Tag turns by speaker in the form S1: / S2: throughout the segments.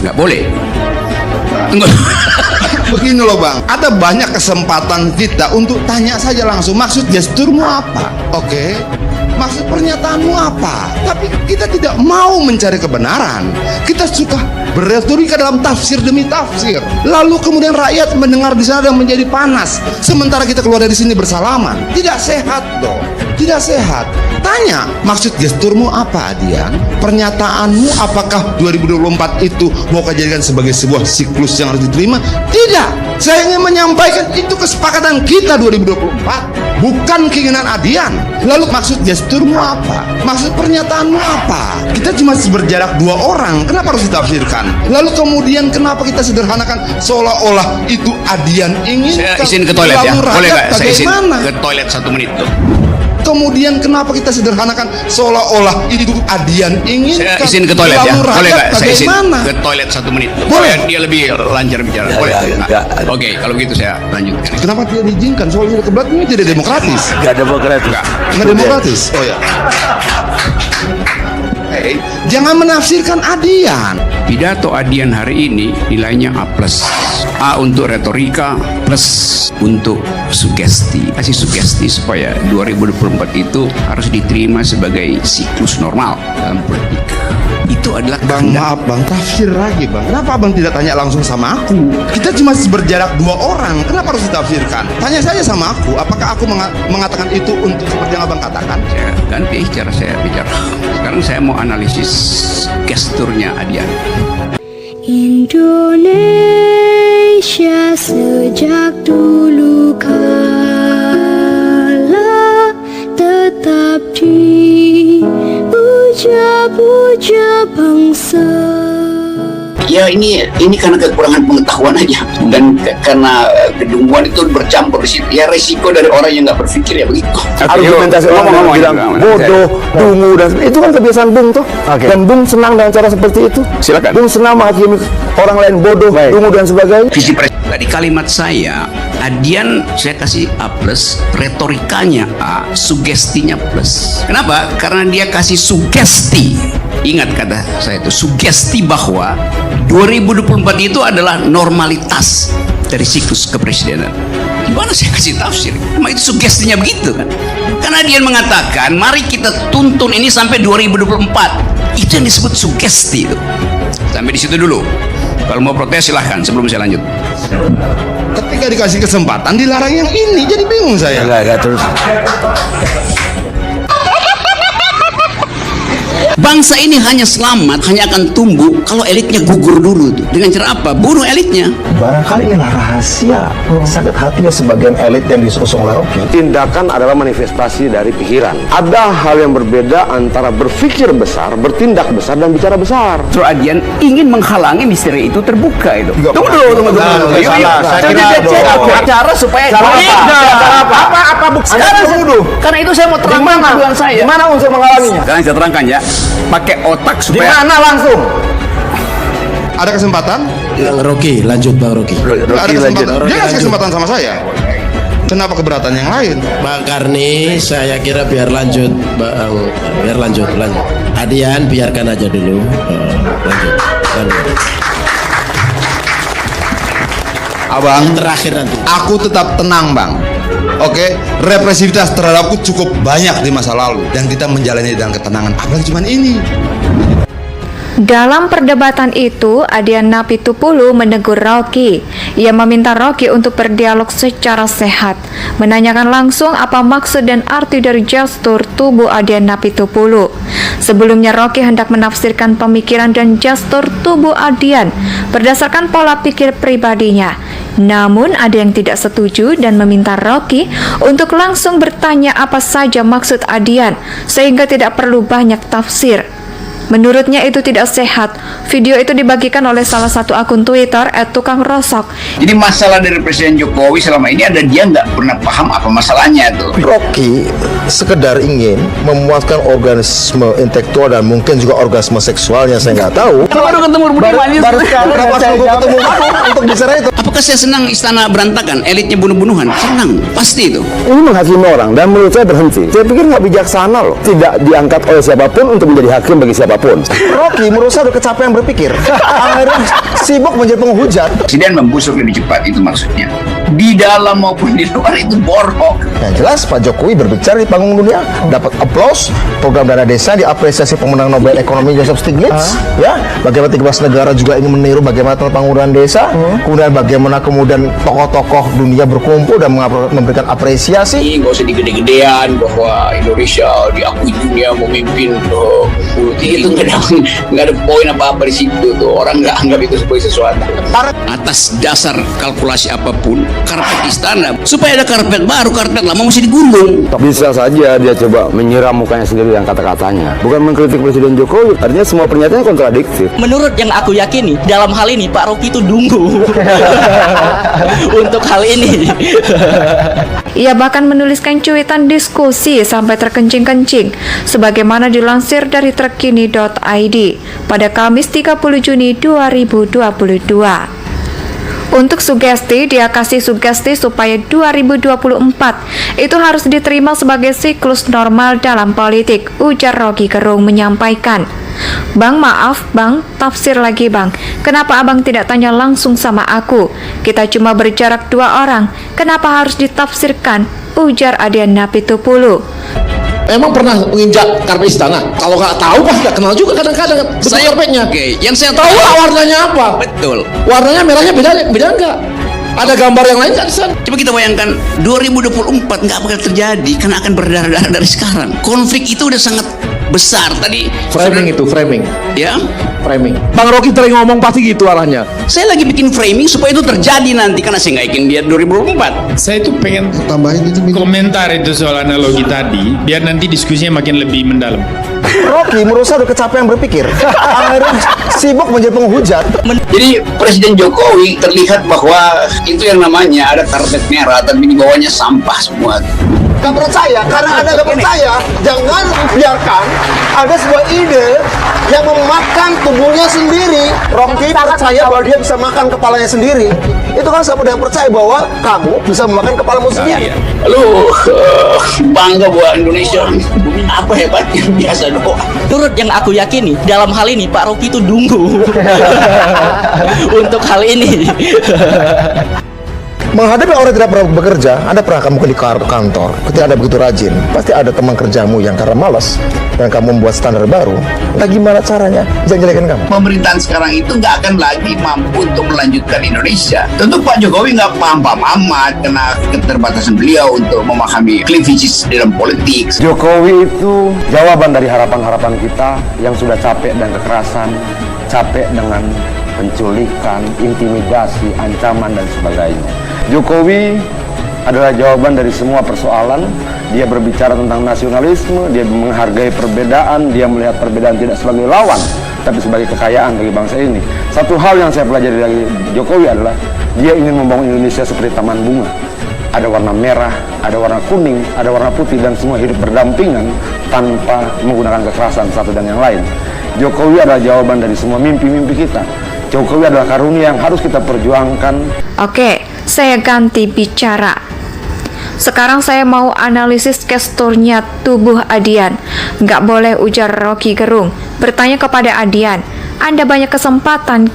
S1: Nggak boleh. Tunggu.
S2: Begini loh Bang, ada banyak kesempatan kita untuk tanya saja langsung, maksud gesturmu apa? Oke, maksud pernyataanmu apa? Tapi kita tidak mau mencari kebenaran. Kita suka berretorika dalam tafsir demi tafsir. Lalu kemudian rakyat mendengar di sana dan menjadi panas. Sementara kita keluar dari sini bersalaman. Tidak sehat dong. Tidak sehat. Tanya, maksud gesturmu apa, Adian? Pernyataanmu apakah 2024 itu mau kau jadikan sebagai sebuah siklus yang harus diterima? Tidak. Saya ingin menyampaikan itu kesepakatan kita 2024, bukan keinginan Adian. Lalu maksud gesturmu apa? Maksud pernyataanmu apa? Kita cuma berjarak 2 orang, kenapa harus ditafsirkan? Lalu kemudian kenapa kita sederhanakan seolah-olah itu Adian ingin?
S1: Saya izin ke toilet ya, boleh nggak? Saya izin ke toilet 1 menit tuh.
S2: Kemudian kenapa kita sederhanakan seolah-olah itu Adian ingin?
S1: Saya izin ke toilet ya, boleh nggak? Saya izin ke toilet 1 menit tuh.
S2: Boleh.
S1: Dia lebih lancar bicara. Boleh. Oke, kalau begitu saya lanjutkan.
S2: Kenapa tidak diizinkan? Soalnya kebetulan ini tidak demokratis.
S3: Nggak demokratis.
S2: Nggak demokratis. Oh ya. Jangan menafsirkan Adian.
S1: Pidato Adian hari ini nilainya A+. A untuk retorika, plus untuk sugesti. Kasih sugesti supaya 2024 itu harus diterima sebagai siklus normal dalam politik. Itu adalah
S2: Bang, maaf Bang, tafsir lagi Bang. Kenapa Abang tidak tanya langsung sama aku? Kita cuma berjarak 2 orang, kenapa harus ditafsirkan? Tanya saja sama aku, apakah aku mengatakan itu untuk seperti yang Abang katakan?
S1: Saya ganti cara saya bicara. Sekarang saya mau analisis gesturnya Adian.
S4: Indonesia sejak dulu kala tetap dipuja-puja bangsa.
S5: Ya ini karena kekurangan pengetahuan aja dan karena kedunguan itu bercampur di situ. Ya resiko dari orang yang nggak berpikir ya begitu.
S3: Argumentasi orang bilang bodoh, dungu dan itu kan kebiasaan Bung tuh. Dan Bung senang dengan cara seperti itu.
S1: Silakan.
S3: Bung senang menghakimi orang lain bodoh, dungu dan sebagainya.
S1: Visi tadi kalimat saya, Adian saya kasih A+, retorikanya A, sugestinya plus. Kenapa? Karena dia kasih sugesti. Ingat kata saya itu, sugesti bahwa 2024 itu adalah normalitas dari siklus kepresidenan. Gimana saya kasih tafsir? Emang itu sugestinya begitu kan? Karena dia mengatakan, mari kita tuntun ini sampai 2024. Itu yang disebut sugesti itu. Sampai di situ dulu. Kalau mau protes silahkan sebelum saya lanjut.
S2: Ketika dikasih kesempatan dilarang yang ini, jadi bingung saya.
S3: Enggak terus.
S1: Bangsa ini hanya selamat, hanya akan tumbuh kalau elitnya gugur dulu tuh. Dengan cara apa? Bunuh elitnya.
S6: Barangkali inilah rahasia sakit hatinya sebagian elit yang disosong oleh Rocky.
S3: Tindakan adalah manifestasi dari pikiran. Ada hal yang berbeda antara berpikir besar, bertindak besar, dan bicara besar.
S1: Terus Adian ingin menghalangi misteri itu terbuka itu. Tunggu dulu. Yuk.
S3: Saya kira
S1: Cara supaya
S3: apa bukti?
S1: karena itu saya mau terangkan tujuan saya.
S3: Gimana unsur menghalanginya?
S1: Sekarang saya terangkan ya. Pakai otak
S3: Di
S1: supaya
S3: mana langsung?
S2: Ada kesempatan?
S7: Rocky, lanjut Bang Rocky.
S2: Ada kesempatan. Dia kasih kesempatan sama saya. Kenapa keberatan yang lain?
S7: Bang Karni, saya kira biar lanjut, Bang. Biar lanjut. Adian, biarkan aja dulu. Lanjut.
S2: Abang,
S7: Terakhir nanti.
S2: aku tetap tenang Bang. Oke, represivitas terhadapku cukup banyak di masa lalu dan kita menjalani dengan ketenangan. Apalagi cuman ini.
S8: Dalam perdebatan itu, Adian Napitupulu menegur Rocky. Ia meminta Rocky untuk berdialog secara sehat, menanyakan langsung apa maksud dan arti dari gestur tubuh Adian Napitupulu. Sebelumnya Rocky hendak menafsirkan pemikiran dan gestur tubuh Adian berdasarkan pola pikir pribadinya. Namun ada yang tidak setuju dan meminta Rocky untuk langsung bertanya apa saja maksud Adian sehingga tidak perlu banyak tafsir. Menurutnya itu tidak sehat. Video itu dibagikan oleh salah satu akun Twitter @tukangrosok.
S5: Jadi masalah dari Presiden Jokowi selama ini ada dia nggak pernah paham apa masalahnya tuh.
S6: Rocky sekedar ingin memuaskan organisme intelektual dan mungkin juga organisme seksualnya, saya nggak tahu.
S1: baru ketemu
S6: Baru sekarang pas aku ketemu aku untuk bicara itu.
S1: Apakah saya senang istana berantakan, elitnya bunuh-bunuhan? Senang, pasti itu.
S3: Ini menghakimi orang dan menurut saya berhenti. Saya pikir nggak bijaksana loh. Tidak diangkat oleh siapapun untuk menjadi hakim bagi siapapun. apapun.
S6: Rocky menurut saya udah kecapean berpikir. Akhirnya sibuk menjadi penghujat.
S5: Presiden membusuk lebih cepat, itu maksudnya. Di dalam maupun di luar itu bohong.
S6: Yang jelas Pak Jokowi berbicara di panggung dunia, dapat aplaus, program dana desa diapresiasi pemenang Nobel Ekonomi Joseph Stiglitz, ya. Bagaimana 13 negara juga ingin meniru bagaimana pembangunan desa, kemudian bagaimana kemudian tokoh-tokoh dunia berkumpul dan memberikan apresiasi.
S5: Ini nggak usah digede-gedean bahwa Indonesia diakui dunia memimpin itu nggak ada poin apa-apa di situ tuh. Orang nggak anggap itu sebagai sesuatu.
S1: Atas dasar kalkulasi apapun, karpet istana, supaya ada karpet baru, karpet lama mesti digulung.
S3: Bisa saja dia coba menyiram mukanya sendiri yang kata-katanya. Bukan mengkritik Presiden Jokowi, artinya semua pernyataannya kontradiktif.
S9: Menurut yang aku yakini, dalam hal ini Pak Rocky itu dungu untuk hal ini.
S8: Ia bahkan menuliskan cuitan diskusi sampai terkencing-kencing, sebagaimana dilansir dari terkini.id pada Kamis 30 Juni 2022. Untuk sugesti, dia kasih sugesti supaya 2024 itu harus diterima sebagai siklus normal dalam politik, ujar Rocky Gerung menyampaikan. Bang, maaf bang, tafsir lagi bang. Kenapa abang tidak tanya langsung sama aku? Kita cuma berjarak 2 orang. Kenapa harus ditafsirkan? Ujar Adian Napitupulu.
S7: Emang pernah menginjak karpet istana? Kalau nggak tahu pasti nggak kenal juga kadang-kadang. Saya karpetnya.
S1: Oke, yang saya
S7: Tahu lah warnanya apa?
S1: Betul.
S7: Warnanya merahnya beda nggak? Ada gambar yang lain nggak di sana?
S1: Coba kita bayangkan 2024 nggak bakal terjadi karena akan berdarah-darah dari sekarang. Konflik itu udah sangat besar tadi.
S7: Framing itu, framing.
S1: Ya,
S7: Framing. Bang Rocky tadi ngomong pasti gitu arahnya.
S1: saya lagi bikin framing supaya itu terjadi nanti karena saya nggak yakin dia 2024.
S10: Saya itu pengen
S2: Tambahin itu
S10: komentar itu soal analogi tadi, biar nanti diskusinya makin lebih mendalam.
S6: Rocky menurut saya udah kecapean berpikir. Akhirnya sibuk menjadi penghujat.
S5: Jadi Presiden Jokowi terlihat bahwa itu yang namanya ada karpet merah, tapi di bawahnya sampah semua.
S6: Gak percaya, karena Anda gak percaya, jangan biarkan ada sebuah ide yang memakan tubuhnya sendiri. Rocky percaya bahwa dia bisa makan kepalanya sendiri. Itu kan siapa yang percaya bahwa kamu bisa memakan kepalamu sendiri.
S5: Lu bangga buat Indonesia. Apa hebatnya, biasa doang.
S9: Menurut yang aku yakini, dalam hal ini Pak Rocky itu dungu untuk hal ini.
S6: Menghadapi orang yang tidak pernah bekerja, Anda pernah kamu ke kantor, ketika Anda begitu rajin, pasti ada teman kerjamu yang karena malas dan kamu membuat standar baru. Nah, gimana caranya? Jangan jelekin kamu.
S5: Pemerintahan sekarang itu nggak akan lagi mampu untuk melanjutkan Indonesia. Tentu Pak Jokowi nggak paham-paham amat karena keterbatasan beliau untuk memahami cleavages dalam politik.
S3: Jokowi itu jawaban dari harapan-harapan kita yang sudah capek dan kekerasan, capek dengan penculikan, intimidasi, ancaman, dan sebagainya. Jokowi adalah jawaban dari semua persoalan. Dia berbicara tentang nasionalisme, dia menghargai perbedaan, dia melihat perbedaan tidak sebagai lawan, tapi sebagai kekayaan bagi bangsa ini. Satu hal yang saya pelajari dari Jokowi adalah dia ingin membangun Indonesia seperti taman bunga. Ada warna merah, ada warna kuning, ada warna putih, dan semua hidup berdampingan tanpa menggunakan kekerasan satu dan yang lain. Jokowi adalah jawaban dari semua mimpi-mimpi kita. Jokowi adalah karunia yang harus kita perjuangkan.
S8: Oke, saya ganti bicara. Sekarang saya mau analisis gesturnya tubuh Adian. Nggak boleh, ujar Rocky Gerung. Bertanya kepada Adian, Anda banyak kesempatan,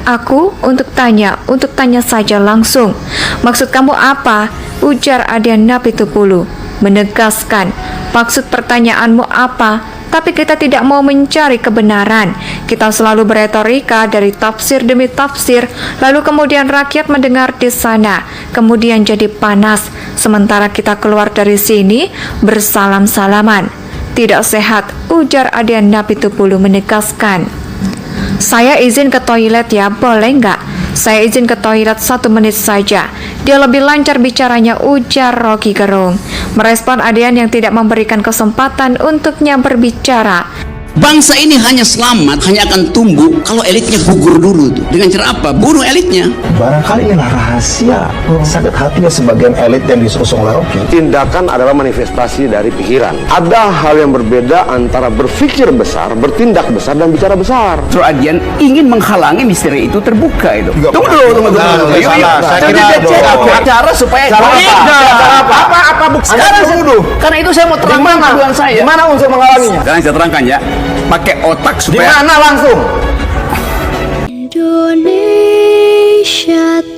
S8: aku, untuk tanya saja langsung. Maksud kamu apa? Ujar Adian Napitupulu, menegaskan, maksud pertanyaanmu apa? Tapi kita tidak mau mencari kebenaran. Kita selalu beretorika dari tafsir demi tafsir, lalu kemudian rakyat mendengar di sana, kemudian jadi panas. Sementara kita keluar dari sini bersalam-salaman. Tidak sehat, ujar Adian Napitupulu menegaskan. Saya izin ke toilet ya, boleh nggak? Saya izin ke toilet 1 menit saja. Dia lebih lancar bicaranya, ujar Rocky Gerung. Merespon Adian yang tidak memberikan kesempatan untuknya berbicara.
S1: Bangsa ini hanya selamat, hanya akan tumbuh kalau elitnya gugur dulu tuh. Dengan cara apa? Bunuh elitnya.
S6: Barangkali inilah rahasia sakit hatinya sebagian elit yang disusung oleh Rocky.
S3: Tindakan adalah manifestasi dari pikiran. Ada hal yang berbeda antara berpikir besar, bertindak besar, dan bicara besar.
S1: Terus Adian ingin menghalangi misteri itu terbuka itu. Tunggu dulu.
S6: Saya kira
S1: Cara supaya
S6: apa bukti? Sekarang
S1: karena itu saya mau terangkan tuduhan saya.
S6: Mana unsur menghalanginya?
S1: Sekarang saya terangkan ya.
S3: pakai otak
S6: Di
S3: supaya
S6: mana langsung?
S4: Indonesia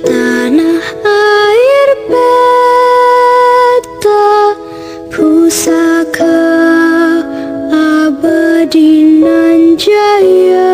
S4: tanah air beta, pusaka abadi nan jaya.